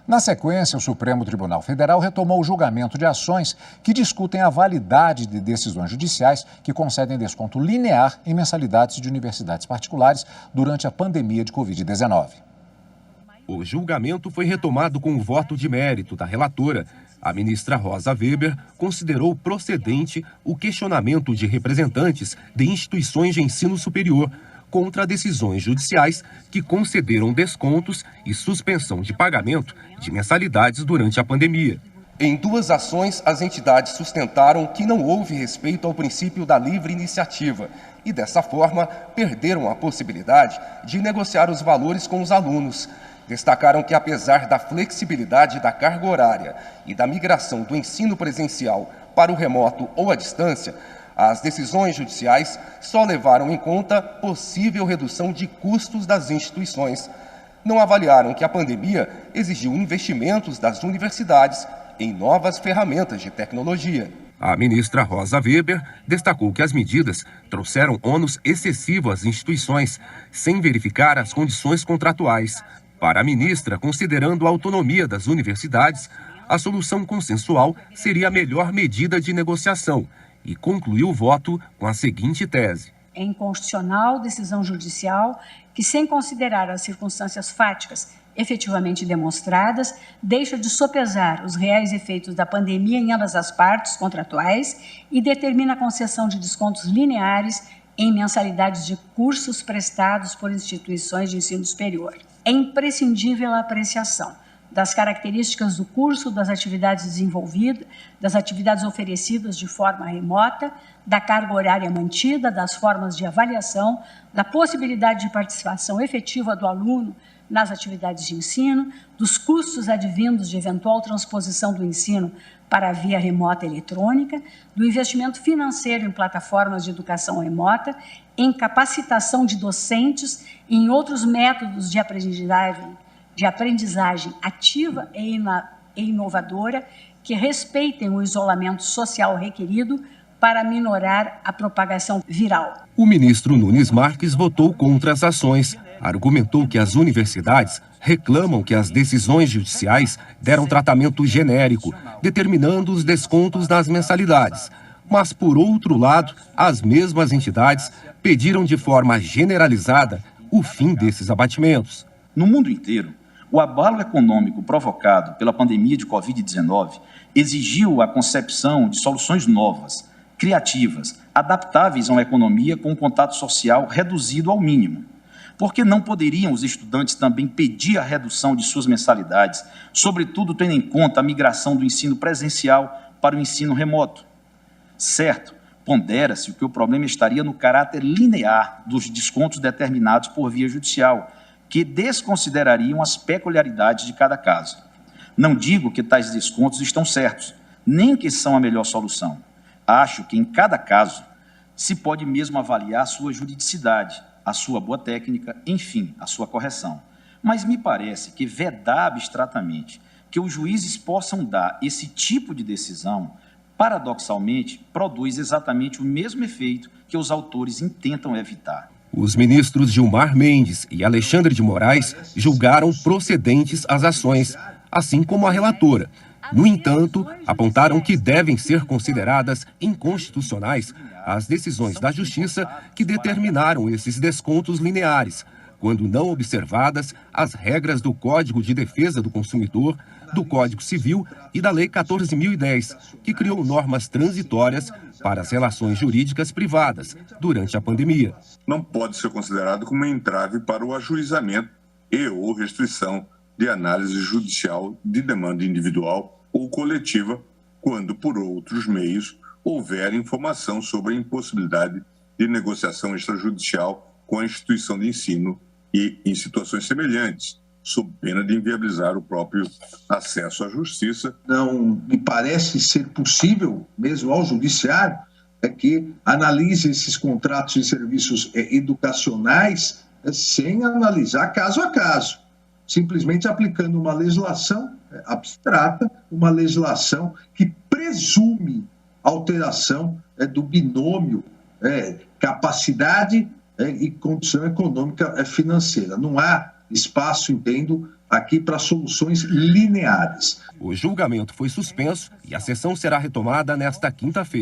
Na sequência, o Supremo Tribunal Federal retomou o julgamento de ações que discutem a validade de decisões judiciais que concedem desconto linear em mensalidades de universidades particulares durante a pandemia de Covid-19. O julgamento foi retomado com o voto de mérito da relatora. A ministra Rosa Weber considerou procedente o questionamento de representantes de instituições de ensino superior contra decisões judiciais que concederam descontos e suspensão de pagamento de mensalidades durante a pandemia. Em duas ações, as entidades sustentaram que não houve respeito ao princípio da livre iniciativa e, dessa forma, perderam a possibilidade de negociar os valores com os alunos. Destacaram que, apesar da flexibilidade da carga horária e da migração do ensino presencial para o remoto ou à distância, as decisões judiciais só levaram em conta possível redução de custos das instituições. Não avaliaram que a pandemia exigiu investimentos das universidades em novas ferramentas de tecnologia. A ministra Rosa Weber destacou que as medidas trouxeram ônus excessivo às instituições, sem verificar as condições contratuais. Para a ministra, considerando a autonomia das universidades, a solução consensual seria a melhor medida de negociação e concluiu o voto com a seguinte tese. É inconstitucional decisão judicial que, sem considerar as circunstâncias fáticas efetivamente demonstradas, deixa de sopesar os reais efeitos da pandemia em ambas as partes contratuais e determina a concessão de descontos lineares em mensalidades de cursos prestados por instituições de ensino superior. É imprescindível a apreciação das características do curso, das atividades desenvolvidas, das atividades oferecidas de forma remota, da carga horária mantida, das formas de avaliação, da possibilidade de participação efetiva do aluno nas atividades de ensino, dos custos advindos de eventual transposição do ensino para a via remota eletrônica, do investimento financeiro em plataformas de educação remota, em capacitação de docentes e em outros métodos de aprendizagem ativa e inovadora que respeitem o isolamento social requerido para minorar a propagação viral. O ministro Nunes Marques votou contra as ações. Argumentou que as universidades reclamam que as decisões judiciais deram tratamento genérico, determinando os descontos nas mensalidades. Mas, por outro lado, as mesmas entidades pediram de forma generalizada o fim desses abatimentos. No mundo inteiro, o abalo econômico provocado pela pandemia de Covid-19 exigiu a concepção de soluções novas, criativas, adaptáveis a uma economia com um contato social reduzido ao mínimo. Por que não poderiam os estudantes também pedir a redução de suas mensalidades, sobretudo tendo em conta a migração do ensino presencial para o ensino remoto? Certo, pondera-se que o problema estaria no caráter linear dos descontos determinados por via judicial, que desconsiderariam as peculiaridades de cada caso. Não digo que tais descontos estão certos, nem que são a melhor solução. Acho que, em cada caso, se pode mesmo avaliar a sua juridicidade, a sua boa técnica, enfim, a sua correção. Mas me parece que vedar abstratamente que os juízes possam dar esse tipo de decisão, paradoxalmente, produz exatamente o mesmo efeito que os autores intentam evitar. Os ministros Gilmar Mendes e Alexandre de Moraes julgaram procedentes as ações, assim como a relatora. No entanto, apontaram que devem ser consideradas inconstitucionais as decisões da Justiça que determinaram esses descontos lineares, quando não observadas as regras do Código de Defesa do Consumidor, do Código Civil e da Lei 14.010, que criou normas transitórias para as relações jurídicas privadas durante a pandemia. Não pode ser considerado como um entrave para o ajuizamento e ou restrição de análise judicial de demanda individual ou coletiva, quando, por outros meios, houver informação sobre a impossibilidade de negociação extrajudicial com a instituição de ensino e em situações semelhantes, sob pena de inviabilizar o próprio acesso à justiça. Não me parece ser possível, mesmo ao judiciário, que analise esses contratos de serviços educacionais sem analisar caso a caso, simplesmente aplicando uma legislação abstrata, uma legislação que presume alteração do binômio capacidade e condição econômica financeira. Não há espaço, entendo, aqui para soluções lineares. O julgamento foi suspenso e a sessão será retomada nesta quinta-feira.